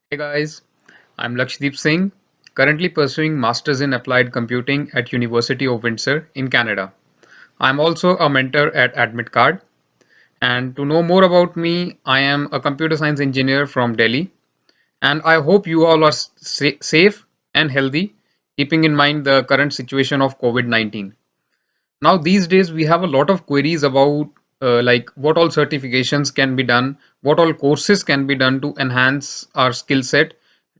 Hey guys, I'm Lakshdeep Singh, currently pursuing Masters in Applied Computing at University of Windsor in Canada. I'm also a mentor at AdmitCard. And to know more about me, I am a computer science engineer from Delhi. And I hope you all are safe and healthy, keeping in mind the current situation of COVID-19. Now, these days, we have a lot of queries about like what all certifications can be done, what all courses can be done to enhance our skill set,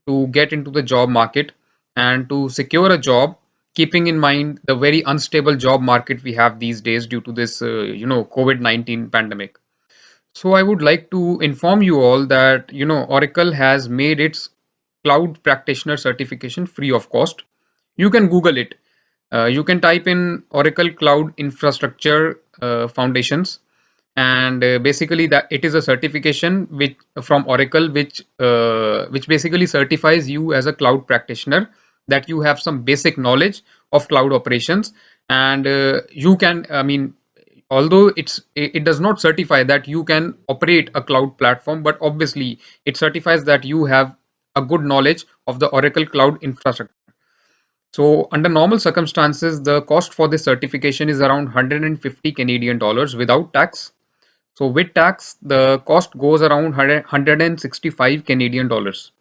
to get into the job market, and to secure a job, keeping in mind the very unstable job market we have these days due to this, COVID-19 pandemic. So I would like to inform you all that, Oracle has made its cloud practitioner certification free of cost. You can Google it. You can type in Oracle Cloud Infrastructure Foundations, and basically that it is a certification which from Oracle, which basically certifies you as a cloud practitioner, that you have some basic knowledge of cloud operations, and you can, I mean, although it does not certify that you can operate a cloud platform, but obviously it certifies that you have a good knowledge of the Oracle Cloud Infrastructure. So under normal circumstances, the cost for this certification is around 150 Canadian dollars without tax. So with tax, the cost goes around 165 Canadian dollars.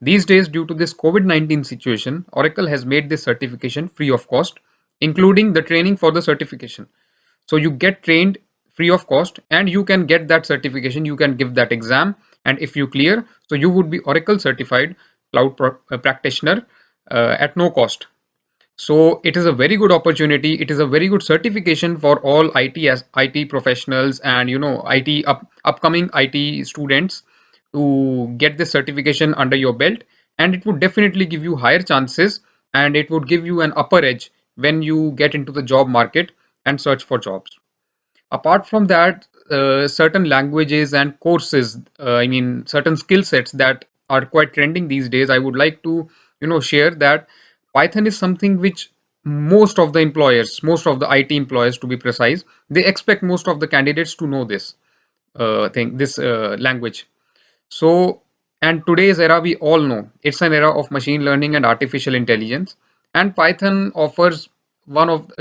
These days, due to this COVID-19 situation, Oracle has made this certification free of cost, including the training for the certification. So you get trained free of cost, and you can get that certification. You can give that exam, and if you clear, so you would be Oracle certified practitioner at no cost. So it is a very good opportunity. It is a very good certification for all IT as IT professionals and upcoming IT students to get this certification under your belt, and it would definitely give you higher chances, and it would give you an upper edge when you get into the job market and search for jobs. Apart from that, certain languages and courses, I mean certain skill sets that are quite trending these days, I would like to share that Python is something which most of the employers, most of the IT employers to be precise, they expect most of the candidates to know this language. So, and today's era, we all know it's an era of machine learning and artificial intelligence. And Python offers one of,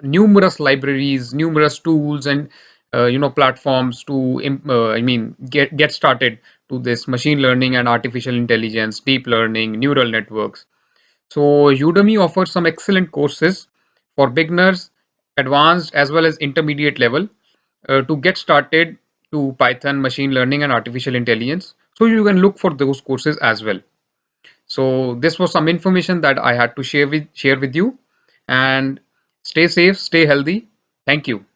numerous libraries, numerous tools, and platforms to, get started to this machine learning and artificial intelligence, deep learning, neural networks. So Udemy offers some excellent courses for beginners, advanced as well as intermediate level to get started to Python, machine learning, and artificial intelligence. So you can look for those courses as well. So this was some information that I had to share with you. And stay safe, stay healthy. Thank you.